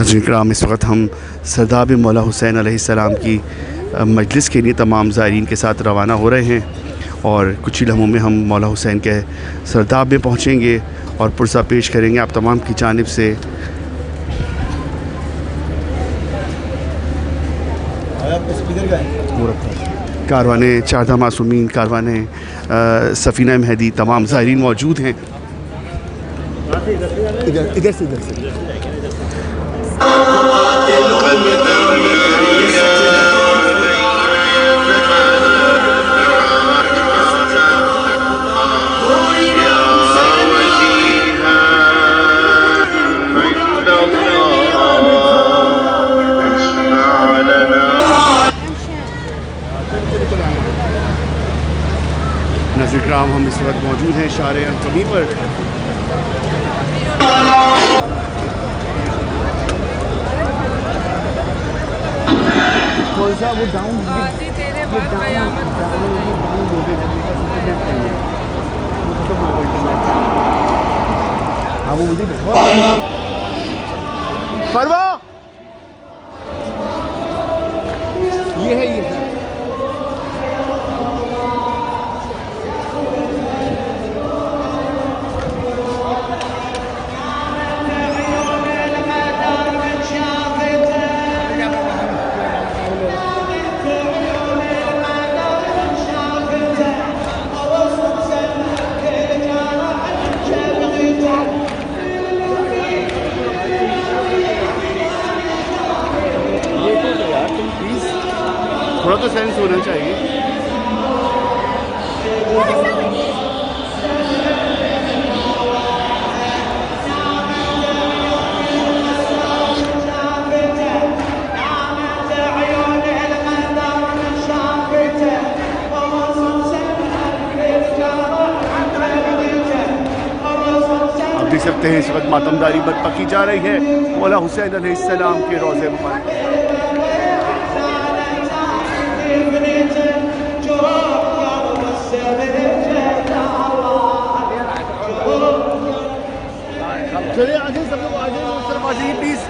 ناظرین کرام، اس وقت ہم سرداب مولا حسین علیہ السلام کی مجلس کے لیے تمام زائرین کے ساتھ روانہ ہو رہے ہیں اور کچھ ہی لمحوں میں ہم مولا حسین کے سرداب میں پہنچیں گے اور پرسہ پیش کریں گے آپ تمام کی جانب سے۔ کاروان چاردہ معصومین، کاروان سفینہ مہدی، تمام زائرین موجود ہیں۔ ادھر سے ناظرین کرام، ہم اس وقت موجود ہیں شارع القمی پر۔ فروا یہ ہے تھوڑا تو سینس ہونا چاہیے۔ آپ دیکھ سکتے ہیں اس وقت ماتمداری برپا کی جا رہی ہے مولا حسین علیہ السلام کے روضے مبارک۔ چلے آجائیں سب لوگ، آجائیں اس طرف آجائیں پلیز۔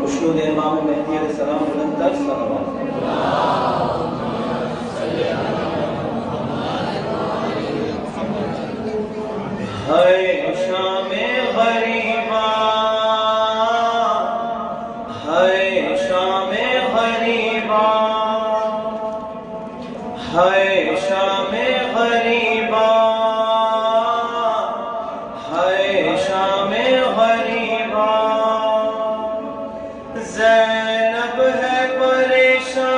خشنود امام مہدی علیہ السلام بلند تر صلوات ہے شام غریبا ہے شام غریبا ہے شام غریبا ہے شام غریبا زینب ہے پریشان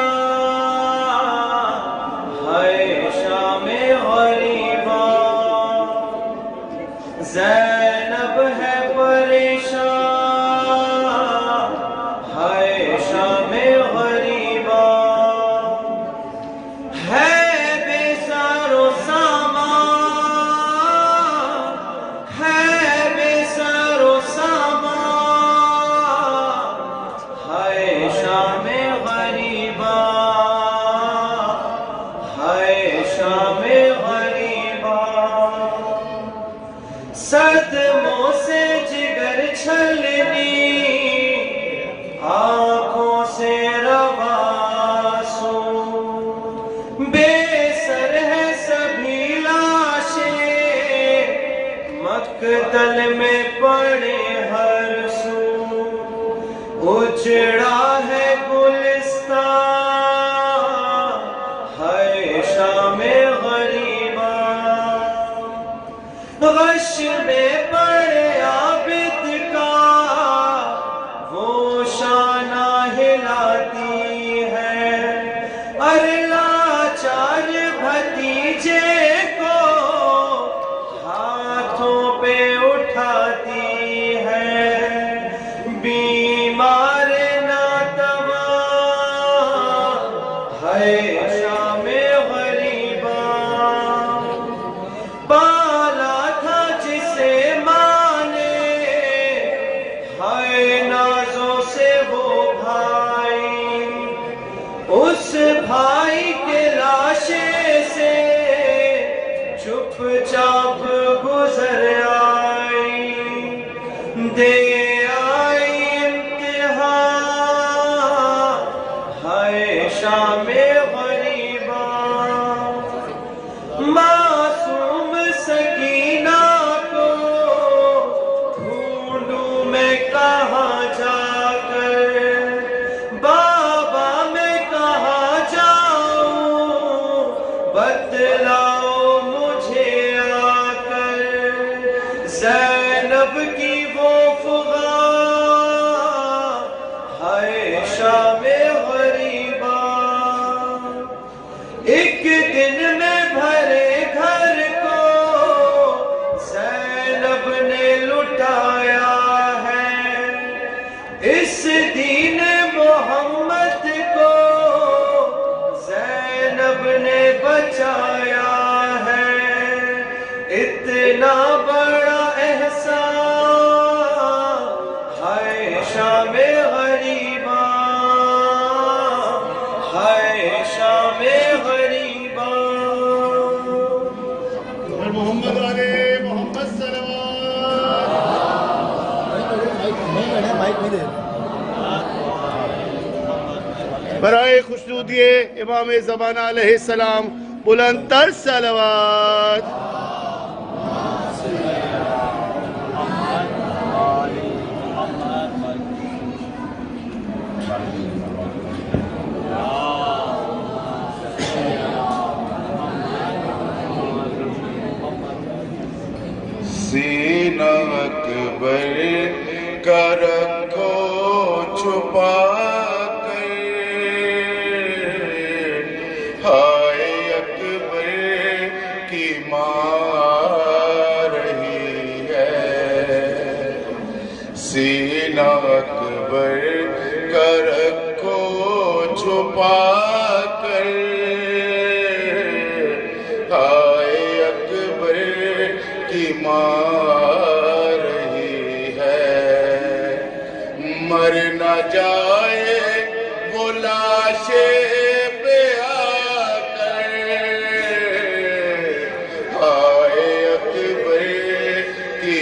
ہے شام غریبا زینب ہے پریشان ہے شام غریبا ہے بے سر و سامان ہے بے سر و سامان ہے شام غریبا ہے شام غریبا صدموں سے جگر چھلنی آنکھوں سے رواسوں بے سر ہے سبھی لاشیں مقتل میں پڑے ہر سو اجڑا ہے گلستان ہے شام غریبا غش میں پڑے عابد کا وہ شانہ ہلاتی ہے لاچار بھتیجے کو ہاتھوں پہ اٹھاتی ہے بیمار ناتواں ہے شام غریبا بالا تھا جسے ماں نے ہے نازوں سے وہ بھائی اس بھائی کے لاشے سے چپ چاپ گزر آئی دے آئی امتحان ہے شام غریبا معصوم سکینہ کو ڈھونڈوں میں کہاں جا کر بابا میں کہاں جاؤں بتلاؤ مجھے آ کر زینب کی وہ فغاں ہے شام غریبا ایک دن میں بھرے گھر کو زینب نے لٹایا ہے اس دین محمد کو زینب نے بچایا ہے اتنا بڑا احسان ہے شام غریبا ہے شام غریبا محمد علیہ محمد صلوات برائے خشنودی امام زمانہ علیہ السلام بلند تر صلوات سینہ اکبر کا رکھو چھپا کر ہائے اکبر کی ماں رہی ہے سینہ اکبر کا رکھو چھپا کر ہائے اکبر کی ماں رہی ہے مر نہ جائے وہ لاشیں پہ آ کر ہائے اکبر کی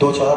2-4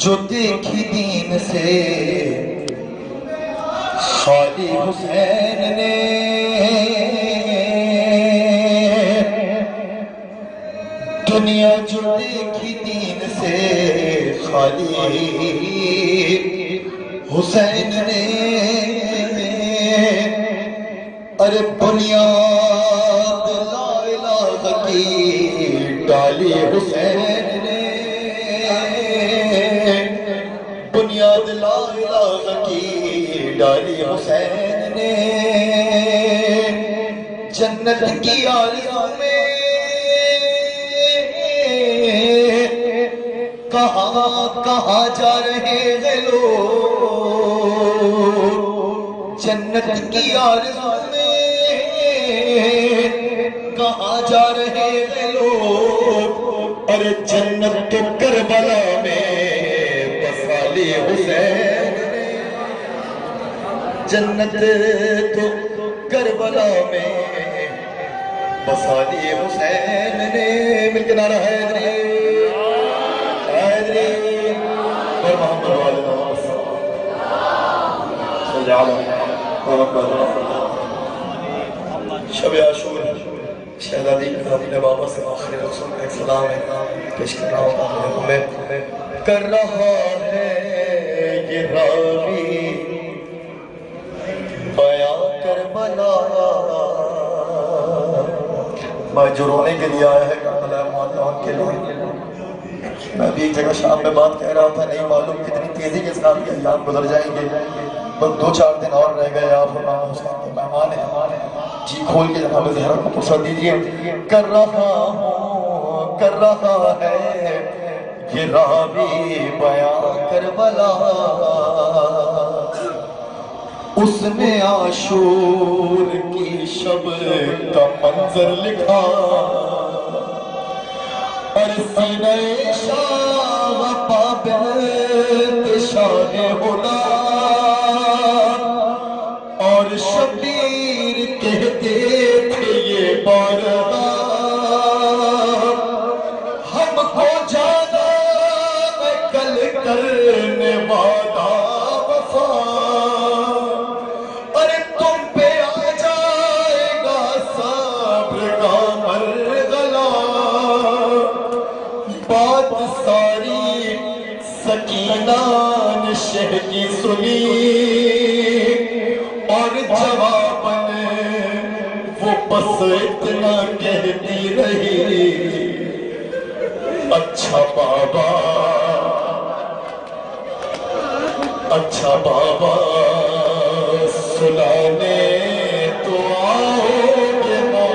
جو دیکھی دین سے خالی حسین نے، دنیا جو دیکھی دین سے خالی حسین نے، ارے بنیاد لا الہ کی ڈالی حسین نے، بنیاد لا الہ کی ڈالی حسین نے، جنت کی آرزو میں کہاں کہاں جا رہے ہیں لوگ، جنت کی آرزو میں کہاں جا رہے ہیں لوگ، ارے جنت تو کربلا میں بسا لی حسین نے، جنت تو کربلا میں بسا لی حسین نے، مل کے نعرہ حیدری حیدری اور محمد والے صلی اللہ علیہ وسلم۔ شب عاشور شہزادی کا اپنے بابا سے آخری رسول کا ایک سلام ہے پیش کر رہا ہوں میں، کر رہا ہے یہ راوی بیان کربلا، میں جو رونے کے لیے آیا ہے کربلا معلوم کے لیے، میں ابھی ایک جگہ شام میں بات کہہ رہا تھا، نہیں معلوم کتنی تیزی کے ساتھ یہ ایام گزر جائیں گے، بس 2-4 دن اور رہ گئے، آپ امام حسین کے مہمان ہیں، جی کھول کے جناب زہرا کو فرصت دیجیے۔ کر رہا ہے یہ راوی بیان کربلا، اس نے عاشور کی شب کا منظر لکھا، اور سینہ شاہ پابند شاہ ہدا، اور شبیر کہتے تھے یہ باردار، ہم کو جانا میں کل کرنے وعدہ وفا، ارے تم پہ آ جائے گا صبر کا مرغلا، بات ساری سکینہ نے شہ کی سنی، اور جواباً وہ بس اتنا کہتی رہی، اچھا بابا سلانے تو آؤ گے نا،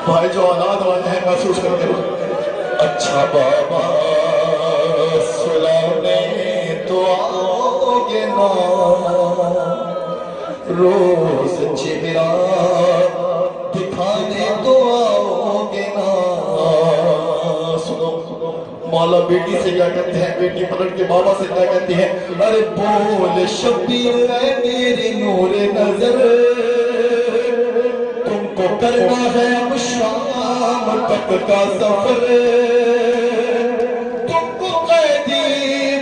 بھائی جو اولاد والے ہیں محسوس کرتے ہیں، اچھا بابا سلانے تو آؤ گے نا، روز چہرہ دکھانے تو آؤ گے نا، سنو مولا بیٹی سے کیا کہتے ہیں، بیٹی پلٹ کے بابا سے کیا کہتی ہے، ارے بول شبیر اے میری نور نظر، تم کو کرنا ہے اب شام تک کا سفر، تم کو قیدی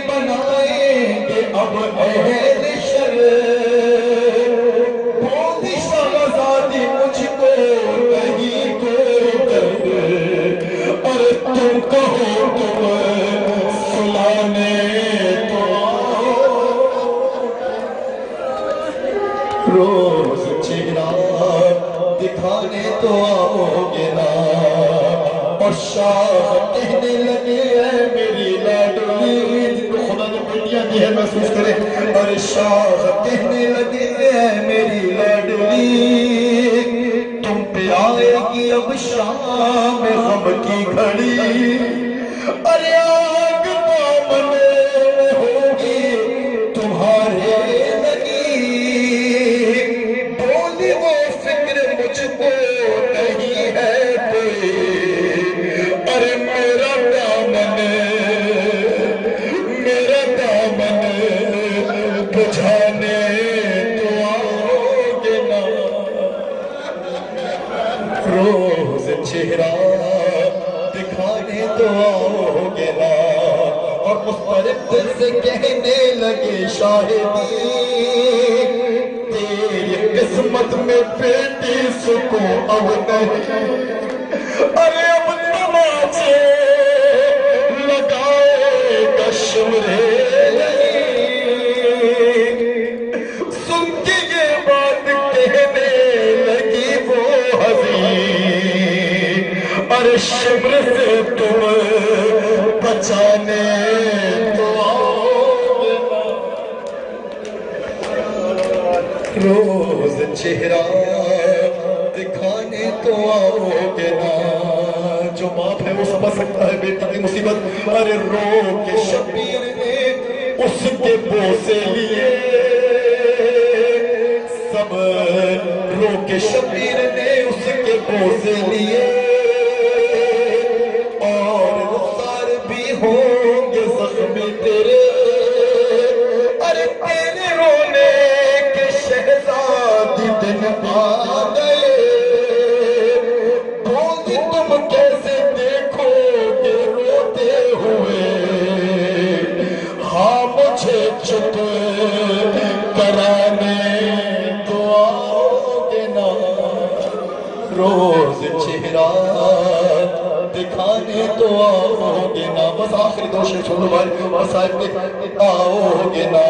بنائیں گے اب اہل شر، بولی شہزادی مجھ کو نہیں کوئی درد، اور تم کہو تم سلانے تو روز چہرہ دکھانے تو آؤ گے نا، اور شاہ کہنے لگے اے میری لاڈلی، خدا نے بیٹیاں دی ہے محسوس کرے، اور شاہ کہنے لگے اے میری لاڈلی، تم پہ آئے گی اب شام غم کی گھڑی، ارے آگ دامنے ہوگی تمہارے لگی، بولی وہ فکر مجھ کو نہیں ہے کوئی، ارے میرا دامن بجھانے تو آؤ گے نا، روز چہرہ دکھانے تو آؤ گے گے نا. اور مضطرب دل سے کہنے لگے شاہدی تیری قسمت میں بیٹی سکون اب نہیں. ارے اب تماچے لگائے گا شمرے سن کے یہ بات کہنے لگی وہ حزین. ارے شمر سے تم بچانے تو آؤ گے نا, روز چہرہ دکھانے تو آؤ گے نا. جو باپ ہے وہ سمجھ سکتا ہے بیٹی کی مصیبت. ارے رو کے شبیر نے اس کے بوسے لیے, سب رو کے شبیر نے اس کے بوسے لیے. اور رخسار بھی ہوں گے زخمی تیرے. ارے تیرے رونے کے شہزادی دن آ گئے. بولی تم کیسے دیکھو گے روتے ہوئے. ہاں مجھے چپ کرانے تو آؤ گے نا, روز چہرہ دکھانے تو آؤ گے نا. بس آخری دو شعر سن لو بھائی, صاحب کے آؤ گے نا.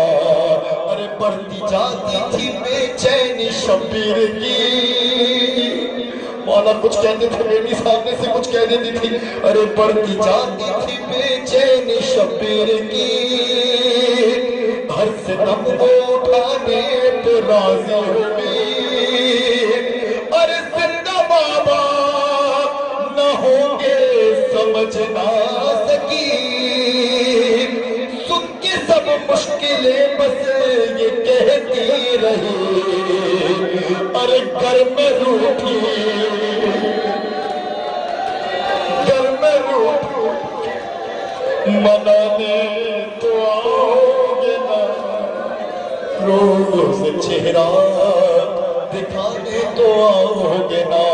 ارے بڑھتی جاتی تھی بے چینی شبیر کی. مولا کچھ کہتے تھے بیٹی سامنے سے کچھ کہہ دیتی تھی. ارے بڑھتی جاتی تھی بے چینی شبیر کی. گھر سے دم کو اٹھانے پہ راضی ہو گئی. ارے زندہ بابا نہ ہوں گے سمجھ نہ سکی. سن کے سب مشکلیں بس یہ کہتی رہی. ارے گھر میں روٹھی گھر میں روٹھی منانے تو آؤ گے نا. روز چہرہ دکھانے تو آؤ گے نا.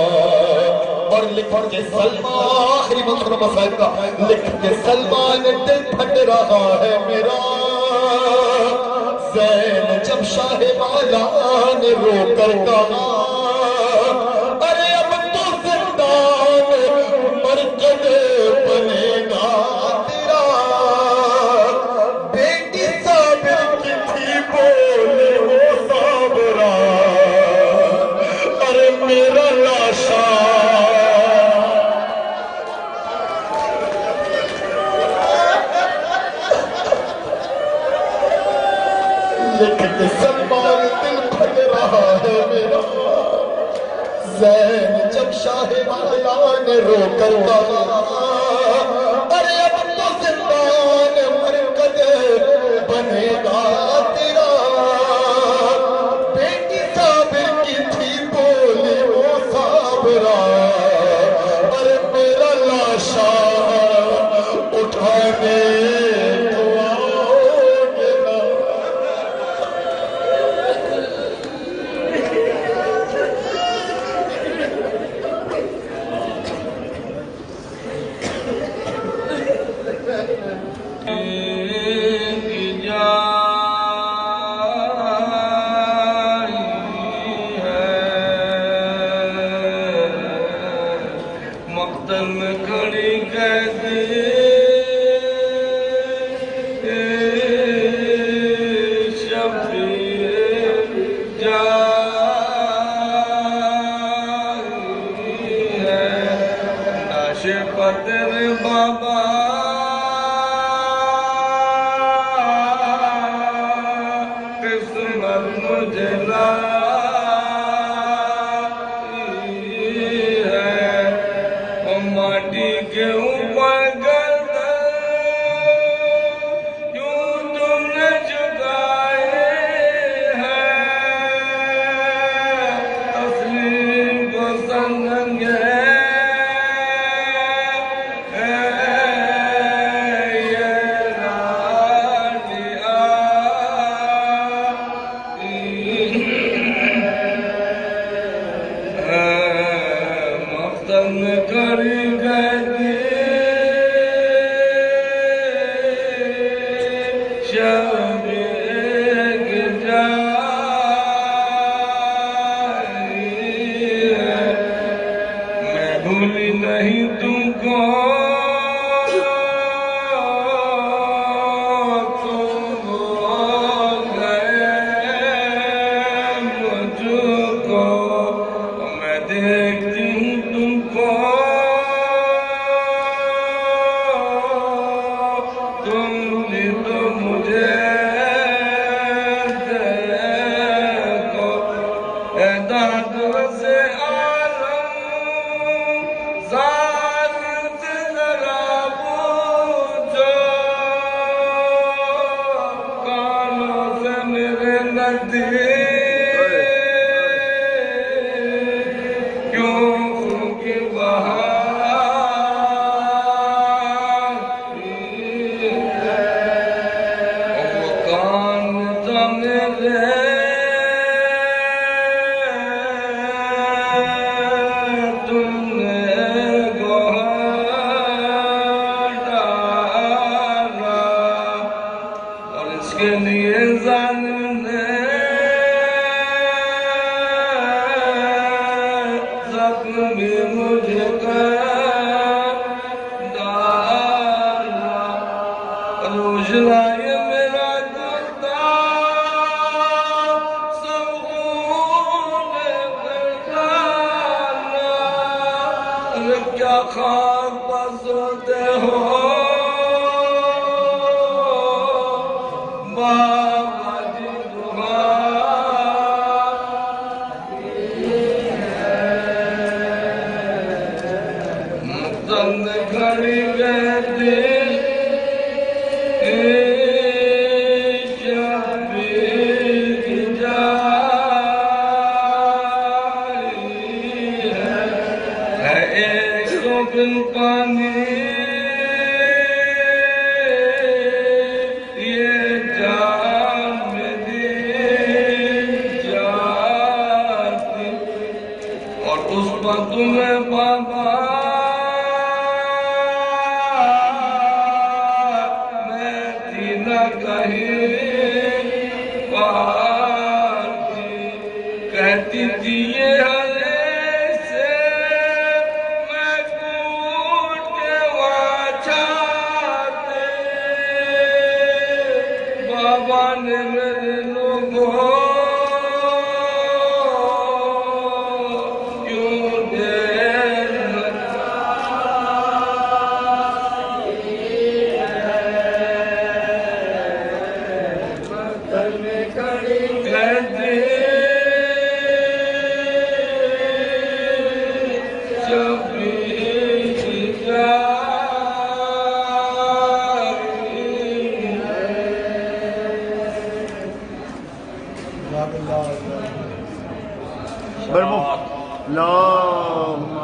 اور لکھ کے سلمان, آخری منصور مسائل کا, لکھ کے سلمان دل پھٹ رہا ہے میرا. زین جب شاہ والا نے رو کر کہا ارے اب تو زندان مرکز بنے گا تیرا. بیٹی صابر کی تھی بولے وہ صابرہ. ارے میرا لاشا لکھ کے سلمان دل پھٹ رہا ہے میرا. زین جب شاہ والا نے رو کر کہا ارے اب تو زندان مرکز بنے گا تیرا. بیٹی صابر کی تھی بولی وہ صابرہ. ارے میرا لاشا اٹھانے تو آؤ گے نا. تم نے تو مجھے دیکھو اے داد سے عالم ذات سے ذرا پوچھو کانوں سے میرے ندی کیوں کی بہار کان تو میرے تم نے گوہر ڈالا اور اس کے لیے ظالم نے زخم بھی مجھے کر ڈالا روشنا یہ میرا گردار سب خون میں ڈالا ارے کیا خاک پر سوتے ہو بابا جی بخار چند گھڑی بیٹھی شبیر کی جاری ہے ایک سو بن پانی یہ جان میں دی جاتی اور اس پر تمہیں بابا میں تھی نہ کہیں پاتی کہتی تھی یہ ہلے سے میں کوٹ کے واچاتے بابا نے میرے لوگوں کیوں دیر کہتے شبیر کی جاری برمو اللهم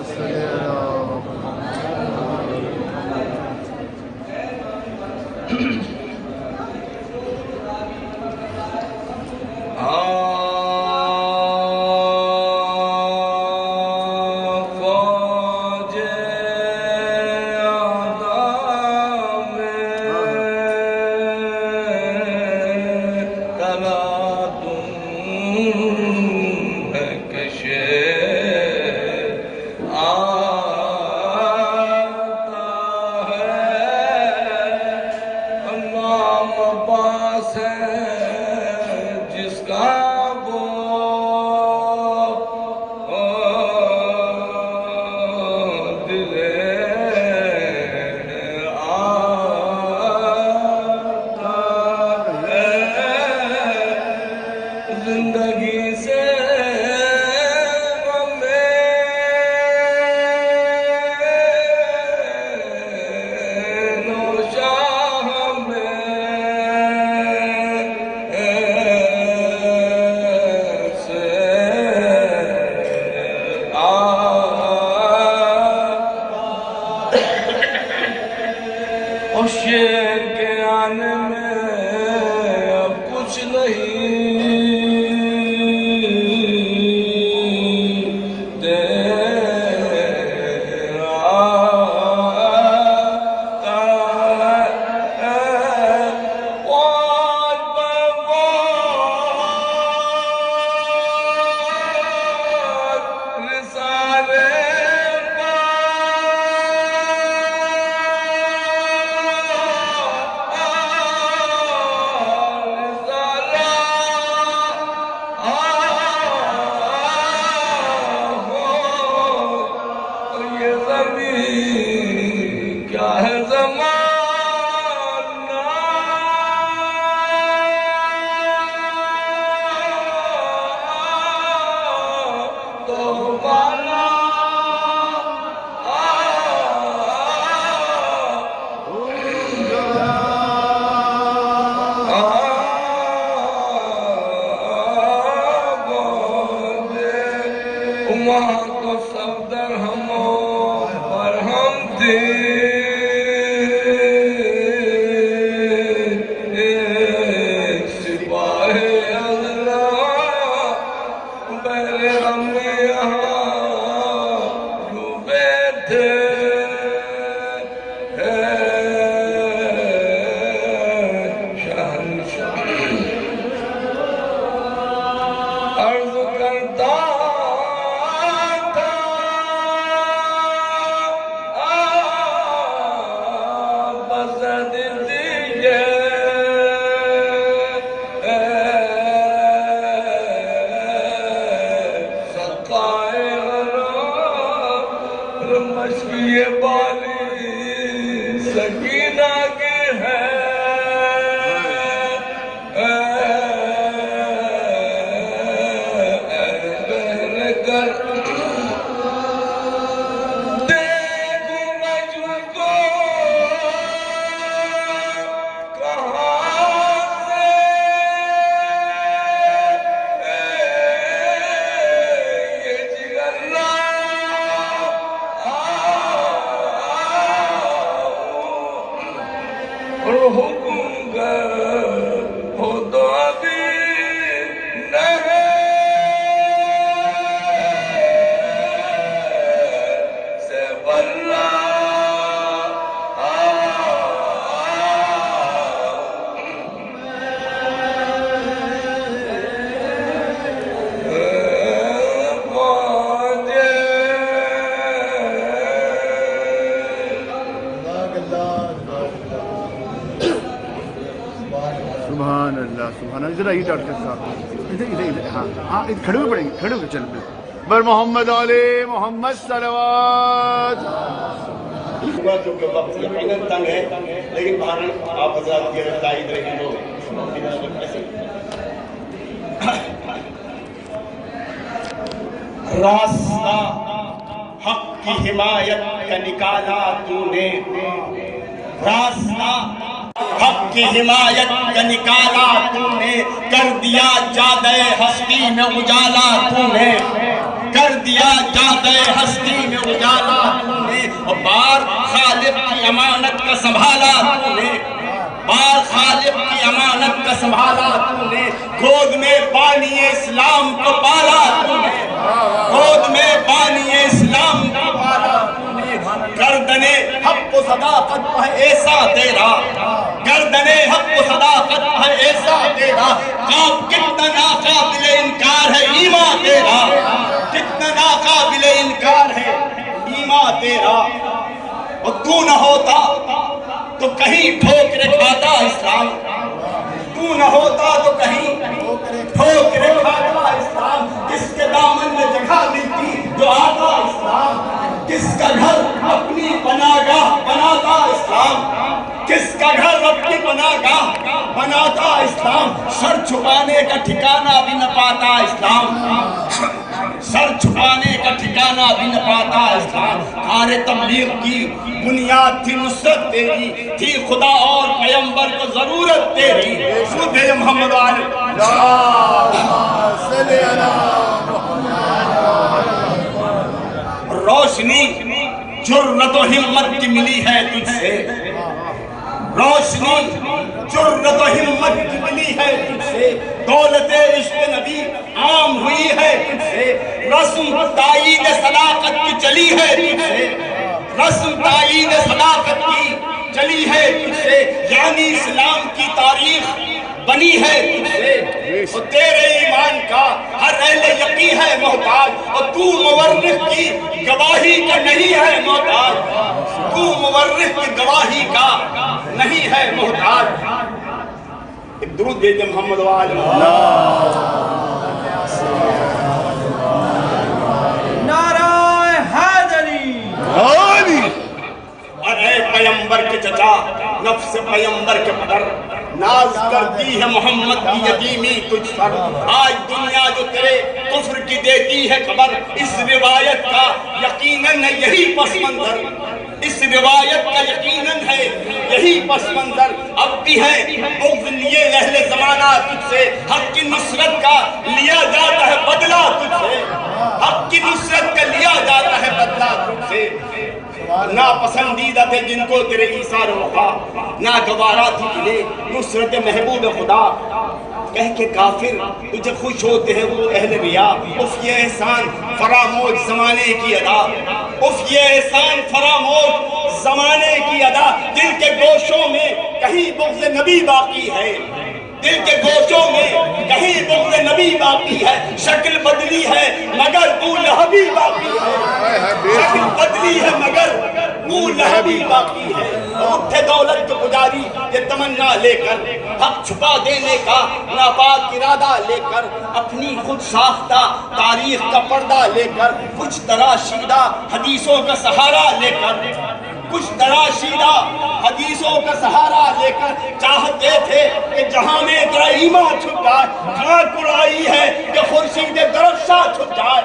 صل على فوج آدم تلا تم ہے کشے آتا ہے نام عباس ہے جس کا وہ دل آتا ہے زندگی سے نوشاہ میں سے اور شیر کے آنے میں اب کچھ نہیں تیرا آتا ہے وعد بوعد رسالے رسالہ حکم ہو تو ابھی نہیں سے بلا سبحان اللہ سبحان اللہ. ادھر آئیے ڈاکٹر صاحب, ادھر ادھر ادھر. ہاں ہاں کھڑے ہوئے پڑیں گے, کھڑے ہو کے چل پہ بر محمد علی محمد صلوات. کیونکہ وقت یقیناً تنگ ہے, لیکن بہرحال آپ حضرات کی اگر تائید رہی تو راستہ حق کی حمایت کا نکالا تو نے, راستہ حق کی حمایت کا نکالا تو نے, کر دیا جادے ہستی میں اجالا تو نے, کر دیا جادے ہستی میں اجالا تو نے, اور بار خالق کی امانت کا سنبھالا تو نے, بار خالق کی امانت کا سنبھالا تو نے, گود میں بانی اسلام کو پالا تو نے, گود میں بانی اسلام کو پالا تو نے, گردنے حق و صداقت ہے ایسا تیرا, گردنے حق و صداقت ہے ایسا تیرا, کتنا ناقابل انکار ہے ایمان تیرا, کتنا ناقابل انکار ہے ایمان تیرا. اور تو نہ ہوتا تو کہیں ٹھوکرے کھاتا اسلام, تو نہ ہوتا تو کہیں ٹھوکرے کھاتا اسلام, کس کے دامن میں جگہ ملتی جو آتا اسلام, کس کا گھر اپنی پناہگاہ بناتا اسلام, کس کا گھر اپنی پناہگاہ بناتا اسلام, سر چھپانے کا ٹھکانہ بھی نہ پاتا اسلام, سر چھپانے کا ٹھکانہ بھی نہ پاتا اسلام. کار تبلیغ کی بنیاد تھی نصرت تیری, تھی خدا اور پیغمبر کو ضرورت تیری. خود محمد روشنی جرأت و ہمت کی ملی ہے تجھ سے, روشنی جرأت و ہمت کی ملی ہے تجھ سے, دولت عشق نبی عام ہوئی ہے تجھ سے, رسم تائید صداقت کی چلی ہے تجھ سے, رسم تائید صداقت کی چلی ہے تجھ سے, یعنی اسلام کی تاریخ بنی ہے تجھ سے, اور تیرے ایمان کا ہر اہل یقین ہے محتاج, اور تو مورخ کی گواہی کا نہیں ہے محتاج, تو مورخ کی گواہی کا نہیں ہے محتاج. ایک درود دے دے محمد وآل نعرہ حیدری. اور اے پیغمبر کے چچا, نفس پیغمبر کے مدر, ناز کرتی ہے محمد کی یتیمی تجھ پر. آج دنیا جو تیرے کفر کی دیتی ہے خبر, اس روایت کا یقیناً ہے یہی پس منظر, اس روایت کا یقیناً ہے یہی پس منظر. اب بھی ہے بغض لیے اہل زمانہ تجھ سے, حق کی نصرت کا لیا جاتا ہے بدلہ تجھ سے, حق کی نصرت کا لیا جاتا ہے بدلہ تجھ سے. ناپسندیدہ تھے جن کو تیرے ایثار وفا, ناگوارا تھی انہیں نصرت محبوب خدا. کہہ کے کافر تجھے خوش ہوتے ہیں وہ اہل ریا, اف یہ احسان فراموش زمانے کی ادا, اف یہ احسان فراموش زمانے کی ادا. دل کے گوشوں میں کہیں بغض نبی باقی ہے, دل کے گوشوں میں کہیں بغض نبی باقی ہے. شکل بدلی ہے مگر ابو لہبی باقی ہے, شکل بدلی ہے مگر ابو لہبی باقی ہے. اٹھے دولت کے پجاری یہ تمنا لے کر, حق چھپا دینے کا ناپاک ارادہ لے کر, اپنی خود ساختہ تاریخ کا پردہ لے کر, کچھ تراشیدہ حدیثوں کا سہارا لے کر, کچھ تراشیدہ حدیثوں کا سہارا لے کر, چاہتے تھے کہ جہاں میں تیرا ایمان چھپ جائے, خاک اڑائی ہے کہ خورشید درخشاں چھپ جائے.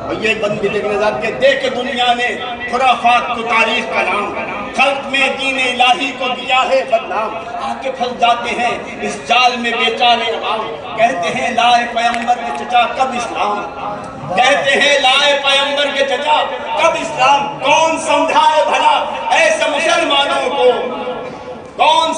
اور یہ بندی نظر کے دے کے دنیا نے خرافات کو تاریخ کا نام, خلق میں دین الہی کو دیا ہے بدنام. آ کے پھنس جاتے ہیں اس جال میں بیچارے عوام, کہتے ہیں لائے پیغمبر کے چچا کب اسلام, کہتے ہیں لائے پیغمبر کے چچا کب اسلام. کون سمجھائے بھلا ایسے مسلمانوں کو,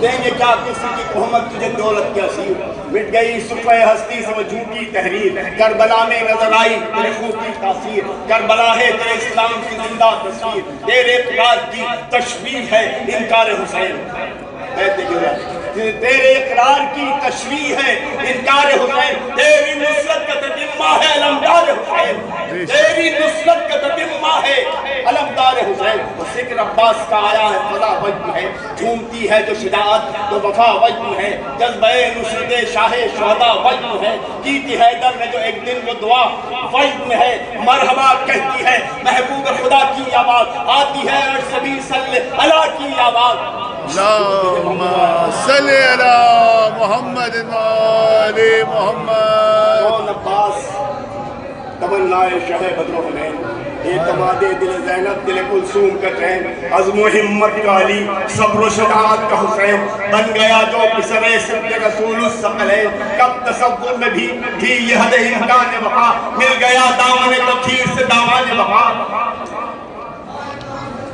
دیں گے کیا کسی کی تہمت تجھے دولت کے اسیر، مٹ گئی صفحہ ہستی سے وہ جھوٹی تحریر، کربلا میں نظر آئی تیرے خوف کی تاثیر، کربلا ہے تیرے اسلام کی زندہ تصویر، تیرے اقرار کی تشبیہ ہے انکار حسین، تیرے اقرار کی تشریح ہے انکار حسین، تیری نصرت کا تتمہ ہے علمدار حسین، تیری نصرت کا تتمہ ہے علمدار حسین، ذکر عباس کا آیا ہے فضا وجد ہے، جھومتی ہے جو شجاعت تو وفا وجد ہے، جذبہ نصرت شاہ شہداء وجد ہے، کی تھی حیدر نے جو ایک دن وہ دعا وجد میں ہے، مرحبا کہتی ہے محبوب خدا کی آواز، آتی ہے ارشدی صلی اللہ کی آواز، اللهم صل على محمد وآل محمد. کون عباس تمنائے شہ بدر و حنین، اعتماد دل زینب دل کلثوم کا چین، عزم و ہمت کا علی صبر و شجاعت کا حسین، بن گیا جو پسر صدق رسول الثقلین، کب تصور میں بھی تھی یہ حد امکان وفا، مل گیا دامن تطہیر سے دامان وفا،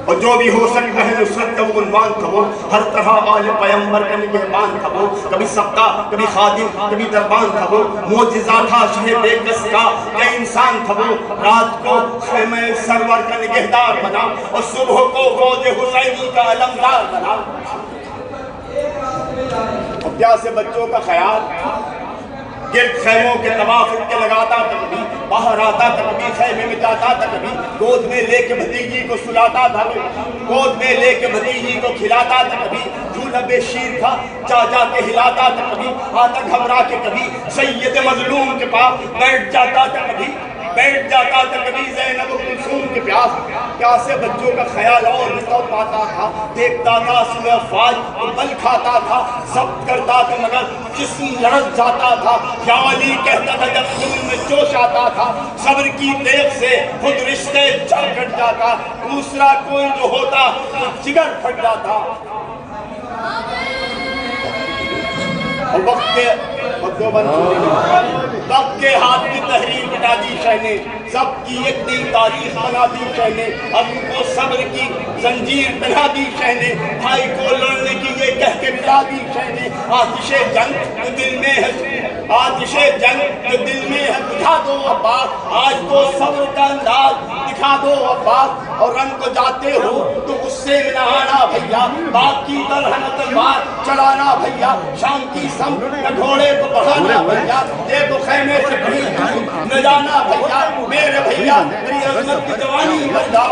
اور جو بھی ہو سکتا ہے نصرت کا وہ عنوان تھا وہ، ہر طرح آل پیمبر کا نگہبان تھا وہ، کبھی سبقہ کبھی خادم کبھی دربان تھا وہ، معجزہ تھا شہ بے کس کا کہ انسان تھا وہ، رات کو خیمہ سرور کا نگہدار بنا اور صبح کو فوج حسینی کا علمدار بنا، اور پیاسے بچوں کا خیال گرد خیموں کے طواف ان کے لگاتا تھا، کبھی باہر آتا تھا، کبھی خیمے میں جاتا تھا، کبھی گود میں لے کے بھتیجی کو سلاتا تھا، گود میں لے کے بھتیجی کو کھلاتا تھا، کبھی جھولا بے شیر تھا جا جا کے ہلاتا تھا، کبھی آتا گھبرا کے، کبھی سید مظلوم کے پاس بیٹھ جاتا تھا، کبھی بیٹھ جاتا تھا، کبھی زینب و کلثوم کے پیاسے بچوں کا خیال اور نکل پاتا تھا، دیکھتا تھا سوئے افواج تو بل کھاتا تھا، ضبط کرتا تھا مگر جسم لڑک جاتا تھا، یا علی کہتا تھا جب دل میں جوش آتا تھا، صبر کی دیکھ سے خود رشتے جل کٹ جاتا، دوسرا کوئی جو ہوتا تو جگر پھٹ جاتا، اور وقت کے ہاتھ کی تحریر مٹا دی شہ نے، سب کی ایک نئی تاریخ بنا دی شہ نے، اب ان کو صبر کی زنجیر پہنا دی شہ نے، بھائی کو لڑنے کی یہ کہہ کے ملا دی شہ نے، آتش جنگ جو دل میں ہے، آتش جنگ جو دل میں ہے دکھا دو عباس، آج تو صبر کا انداز دکھا دو عباس، اور رنگ کو جاتے ہو تو غصے میں نہ آنا بھیا، باغ کی طرح نہ تلوار چلانا بھیا، شام کی سمت نہ گھوڑے کو بڑھانا بھیا، دیکھو خیمے سے کہیں نہ جانا بھیا، میرے بھیا میری عظمت کی جوانی بھیا،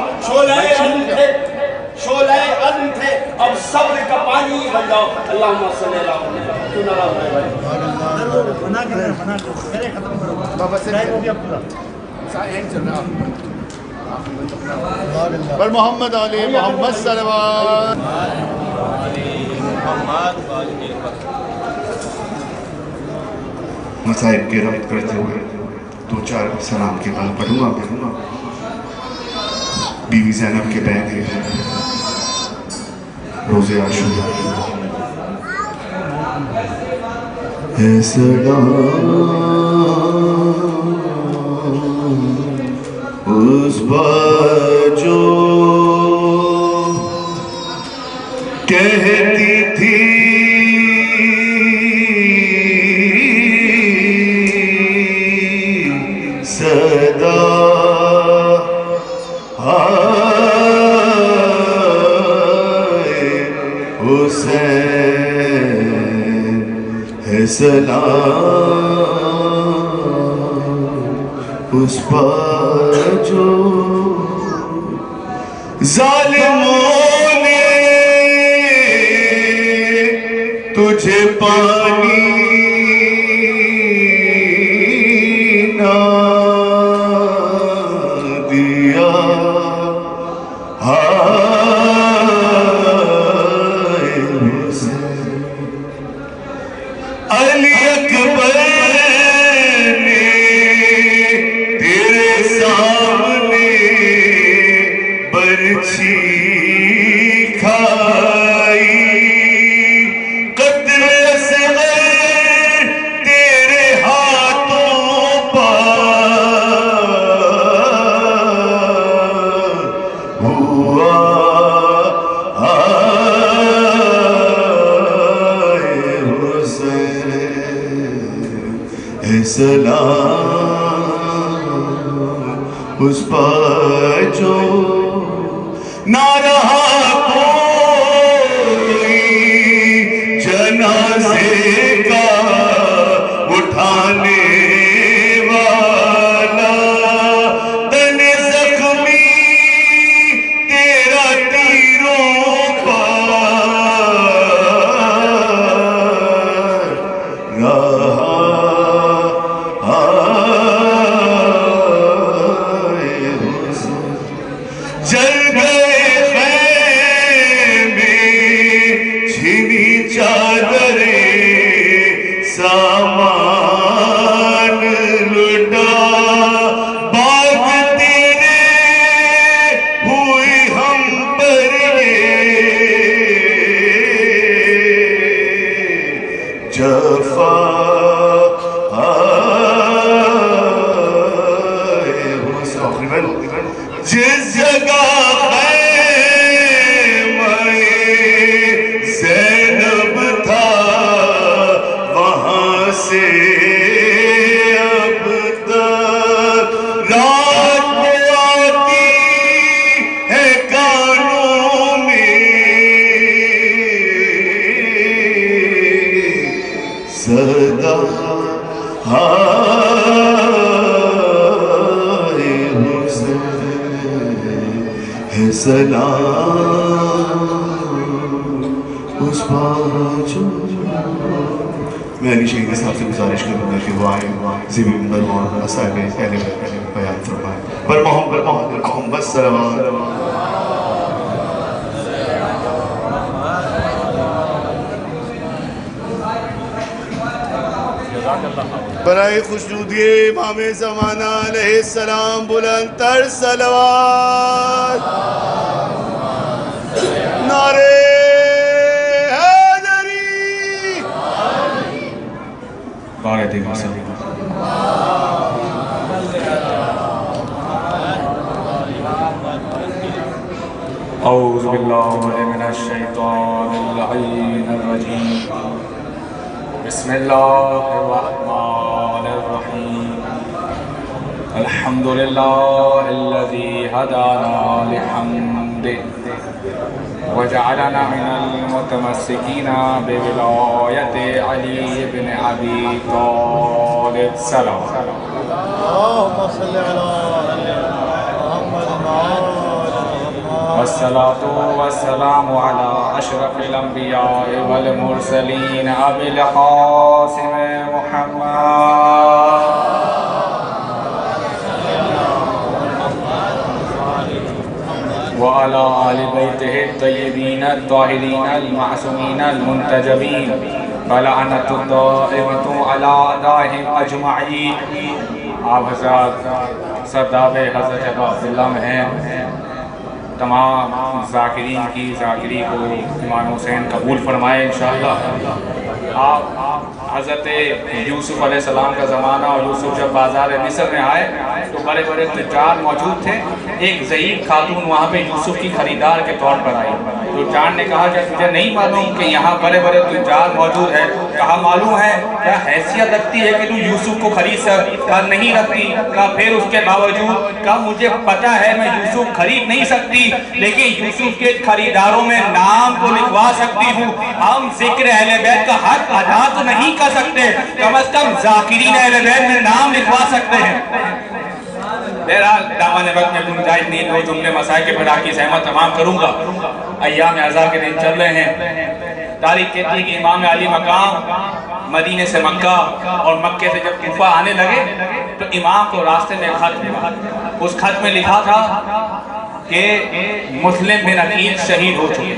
شعلہ عزم تھے اب صبر کا پانی بن جاؤ، اللہم صلی اللہ علیہ وسلم. پر محمد علی محمد صلوات. مصائب کے ربط کرتے ہوئے دو چار سلام کے بعد پڑھوں گا. بیوی زینب کے بیان ہے روزے عاشورا. اے سلام اس بات جو کہتی تھی صدا حسین ہے سلام اس پر جو ظالموں نے تجھے پانی نہ دیا علی اکبر نے تیرے سامنے برچھی کھائی قتل اصغر اس پا جو نہ رہا کوئی جنازے کا اٹھانے والا، تن زخمی تیرا تیروں پر رہا جل گئے خیمے چھینی چادریں سامان لٹا، بات تیرے ہوئی ہم پر یہ جفا جس جگہ خیمہ زینب تھا وہاں سے اب تک رات کو آتی ہے کانوں میں صدا سلام اس پاچو۔ میں علی شہید صاحب سے گزارش کروں گا کہ وہ آئے زیبی منبر مولانا صاحب پہلے بیان فرمائے۔ پر محمد صلوات برائے خوشنودی امام زمانہ علیہ السلام بلند تر صلوات، نعرے حیدری، بارے دیکھا سب اعوذ باللہ من الشیطان اللعین الرجیم، بسم اللہ الرحمن الرحیم، الحمد للہ الذی هدانا لحمده وجعلنا من المتمسکین بولایت علی بن ابی طالب سلام۔ اللہم صلی علی محمد والصلاة والسلام على أشرف الأنبياء والمرسلين أبي القاسم محمد وعلى آل بيته الطيبين الطاهرين المعصومين المنتجبين فلعنة الدائمة على أعدائهم أجمعين۔ آپ حضرات سرداب حضرت ابا عبداللہ میں ہیں، تمام ذاکرین کی ذاکری کو امام حسین قبول فرمائے انشاءاللہ۔ آپ حضرت یوسف علیہ السلام کا زمانہ، اور یوسف جب بازار مصر میں آئے تو بڑے بڑے تجار موجود تھے۔ ایک ضعیف خاتون وہاں پہ یوسف کی خریدار کے طور پر آئی۔ تجار نے کہا کہ تجھے نہیں معلوم کہ یہاں بڑے بڑے تجار موجود ہیں؟ کہا معلوم ہے۔ کیا حیثیت رکھتی ہے کہ تو یوسف کو خرید کہا نہیں رکھتی۔ کہا پھر اس کے باوجود؟ کہا مجھے پتہ ہے میں یوسف خرید نہیں سکتی، لیکن یوسف کے خریداروں میں نام تو لکھوا سکتی ہوں۔ ہم ذکر اہل بیت کا حق ادا تو نہیں کر سکتے، کم از کم ذاکرین اہل بیت میں نام لکھوا سکتے ہیں۔ بہرحال دامن وقت میں گنجائش نہیں، دو جملے مسائل کے پھر کی زحمت تمام کروں گا۔ ایام عزا کے دن چل رہے ہیں۔ تاریخ کہتی ہے کہ امام علی مقام مدینے سے مکہ اور مکے سے جب کوفہ آنے لگے تو امام کو راستے میں خط ملا۔ اس خط میں لکھا تھا کہ مسلم بن عقیل شہید ہو چکے،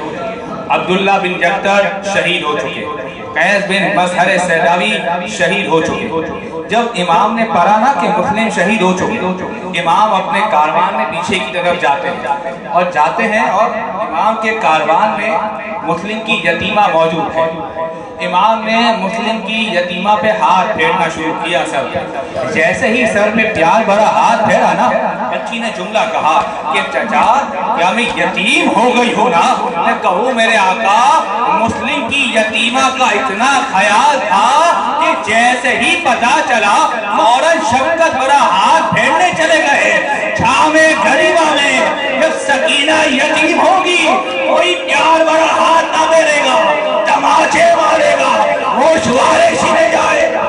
عبداللہ بن جعتر شہید ہو چکے، قیس بن مسہر سیداوی شہید ہو چکے۔ جب امام نے پڑھا نا کہ مسلم شہید ہو چکے، امام اپنے کاروان میں پیچھے کی طرف جاتے ہیں اور امام کے کاروان میں مسلم کی یتیمہ موجود ہے۔ امام نے مسلم کی یتیمہ پہ ہاتھ پھیرنا شروع کیا سر. جیسے ہی سر میں پیار بھرا ہاتھ پھیرا نا بچی نے جملہ کہا کہ چچا کیا میں یتیم ہو گئی ہوں نا؟ میں کہوں میرے آقا مسلم کی یتیمہ کا اتنا خیال تھا کہ جیسے ہی پتا چلا فوراً شفقت بھرا ہاتھ پھیرنے چلے گئے. چھاوے غریبہ میں جب سکینہ یتیم ہوگی کوئی پیار بھرا ہاتھ نہ پھیرے گا، تماچے مارے گا، ہوشوارے چھینے جائے گا.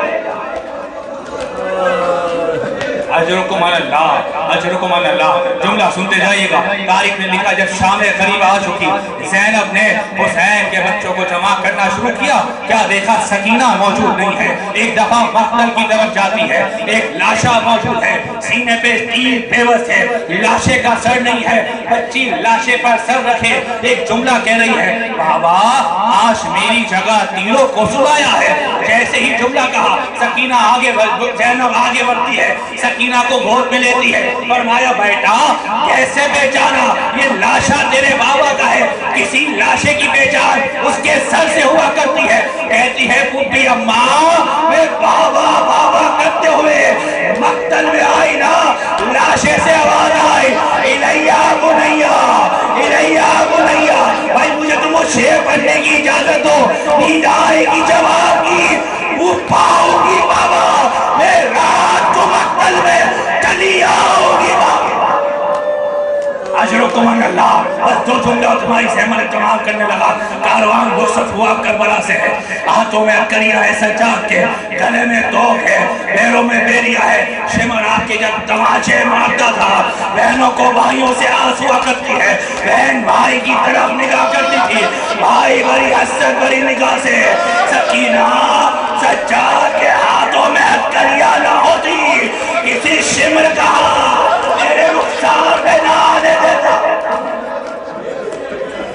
اجرکم اللہ، اجرکم اللہ. جملہ سنتے جائیے گا. تاریخ نے لکھا جب شام قریب آ چکی زینب نے حسین کے بچوں کو جمع کرنا شروع کیا. کیا دیکھا سکینہ موجود نہیں ہے. ایک دفعہ مقتل کی طرف جاتی ہے، ایک لاشا موجود ہے، سینے پہ تیر پیوست ہے، لاشے کا سر نہیں ہے. بچی لاشے پر سر رکھے ایک جملہ کہہ رہی ہے بابا آج میری جگہ تیروں کو سلایا ہے. جیسے ہی جملہ کہا سکینہ آگے زینب آگے بڑھتی ہے، سکینہ کو گود میں لیتی ہے. فرمایا بیٹا کیسے پہچانا یہ لاشا تیرے بابا کا ہے؟ کسی لاشے کی پہچان اس کے سر سے ہوا کرتی ہے. کہتی ہے پھوپھی اماں میں بابا بابا کرتے ہوئے مقتل میں آئی نا لاشے سے آواز آئی الیہ بنیا الیہ بنیا. بھائی مجھے تم شعر پڑھنے کی اجازت دو. نیند آئے گی جواب کی وہ پاؤ گی بابا میں رات کو مقتل میں چلی آؤ گی بابا. اجرکم اللہ. بس دو جملے اور تمہاری سہمت اہتمام کرنے لگا. کاروان رخصت ہوا کربلا سے ہے. ہاتھوں میں عقریہ ہے سجاد کے، گلے میں توک ہے، پیروں میں بیریا ہے. شمر آ کے جب تماچے مارتا تھا بہنوں کو بھائیوں سے آس ہوا کرتی ہے. بہن بھائی کی طرف نگاہ کرتی تھی، بھائی بڑی حسرت بڑی نگاہ سے. سکینہ سجاد کے ہاتھوں میں عقریہ نہ ہوتی کسی شمر کا میرے رخسار پہ نہ آنے دیتا.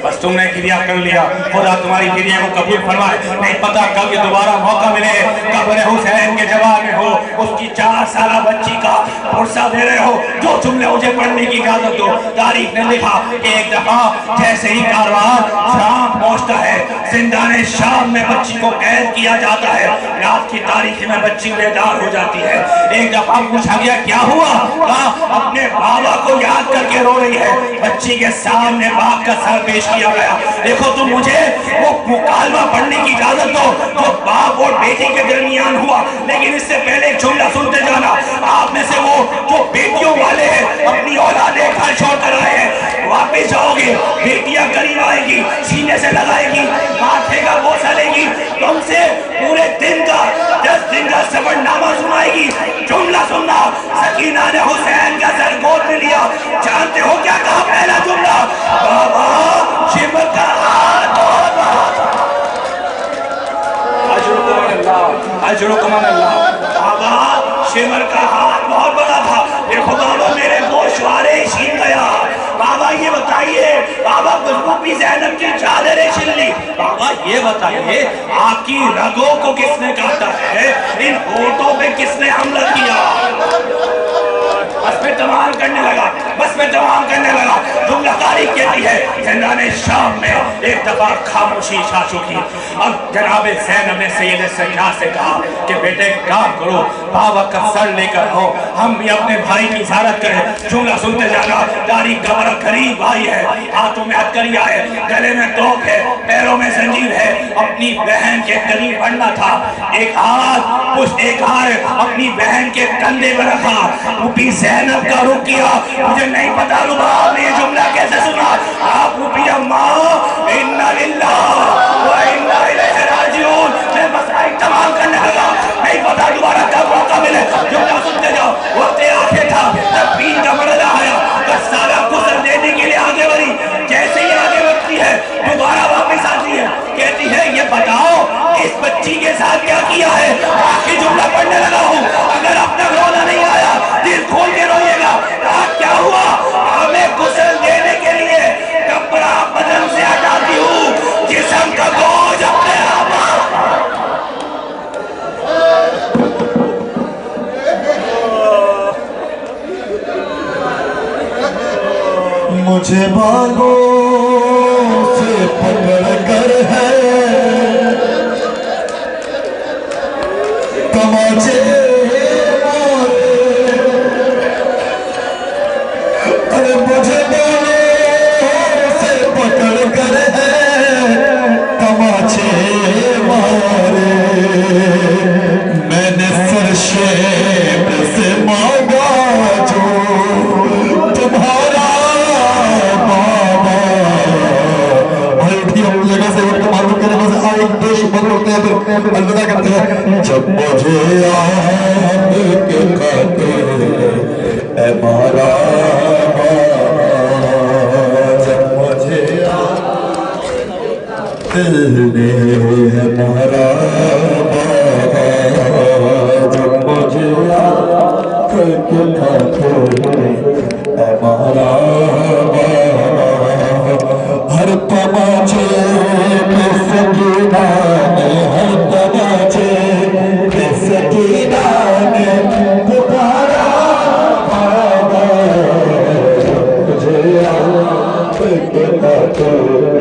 بس تم نے گریہ کر لیا، خدا تمہاری گریہ کو قبول فرمائے. نہیں پتا کب یہ دوبارہ موقع ملے، قبر حسین کے جواب میں ہو اس کی 4 سالہ بچی کا پرسہ دے رہے ہو. جو جملے مجھے پڑھنے کی اجازت دو. تاریخ نے لکھا کہ ایک دفعہ جیسے ہی کاروان شام پہنچتا ہے زندان شام میں بچی کو قید کیا جاتا ہے. رات کی تاریخ میں بچی بیدار ہو جاتی ہے. ایک دفعہ پوچھا گیا کیا ہوا؟ کہا اپنے بابا کو یاد کر کے رو رہی ہے. بچی کے سامنے باپ کا سر پیش کیا گیا. دیکھو تم مجھے وہ مکالمہ پڑھنے کی اجازت دو جو باپ اور بیٹی کے درمیان ہوا. لیکن اس سے پہلے ایک جملہ سنتے جانا. آپ میں سے وہ جو بیٹیوں والے ہیں اپنی اولادیں گھر چھوڑ کر آئے ہیں واپس جاؤ گے. بیٹیاں قریب آئے گی، سینے سے لگائے گی، ماتھے کا بوسہ لے گی، تم سے پورے دن کا 10 دن کا سفر نامہ سنائے گی. جملہ سننا. سکینہ نے حسین کا سر گود میں لیا. جانتے ہو کیا کہا پہلا جملہ؟ بابا شمر کا ہاتھ بہت بڑا. اجرکم اللہ، اجرکم اللہ. بابا شمر کا ہاتھ بہت بڑا تھا. دیکھو بابا میرے گوشوارے چھین گیا. بابا یہ بتائیے بابا پھوپھی زینب کی چادریں چھین لی. بابا یہ بتائیے آپ کی رگوں کو کس نے کاٹا ہے؟ ان ہونٹوں پہ کس نے حملہ کیا؟ بس میں تمام کرنے لگا، بس میں تمام کرنے لگا. جملہ تاریخ کہتی ہے زندان شام میں ایک دفعہ خاموشی چھا چکی. اب جناب زینب نے سید سجاد سے کہا کہ بیٹے کام کرو، بابا کا سر لے کر آؤ، ہم بھی اپنے بھائی کی زیارت کریں. جملہ سنتے جانا. تاریخ کا بڑا قریب بھائی ہے، ہاتھوں میں عقریہ ہے، گلے میں توک ہے، پیروں میں زنجیر ہے. اپنی بہن کے قریب بڑھنا تھا. ایک ہاتھ اپنی بہن کے کندھے میں رکھا. پھوپھی زینب کا رخ کیا. مجھے نہیں پتا آپ نے یہ جملہ کیسے سنا. آپ پھوپھی اماں انا للہ و انا الیہ راجعون. میں بس تمام کرنے لگا. نہیں پتا دوبارہ کب موقع ملے. جملہ سنتے جاؤ. وقت آخر تھا جب پیر کا مرحلہ آیا. بس سارا غسل دینے کے لیے آگے بڑھی. جیسے ہی آگے بڑھتی ہے دوبارہ واپس آتی ہے. کہتی ہے یہ بتاؤ اس بچی کے ساتھ کیا کیا ہے؟ آخری جملہ پڑھنے لگا ہوں. اگر اب تک رونا نہیں آیا دل کھول کے روئیے گا. کیا ہوا؟ ہمیں غسل دینے کے لیے کپڑا بدن سے ہٹاتی ہوں، جسم کا بوجھ اپنے آپ. مجھے بالوں سے پکڑ کر ہے مجھے بالوں سے پکڑ کر تماچے مارے میں نے فرشید سے مانگا جو تمہارا بابا بھائی اٹھیے اپنی جگہ سے وقت معلوم کرنے میں سے آئے بے شمار ہوتے ہیں پھر الوداع کرتے ہیں جب مجھے آپ کے خاطر اے مارا جب مجھے دل نے ہمارا جب مجھے آپ کے خاطر ہمارا ہر تماچے پہ سکینہ نے ہر تماچے پہ سکینہ نے پکارا بابا مجھے آپ کے خاطر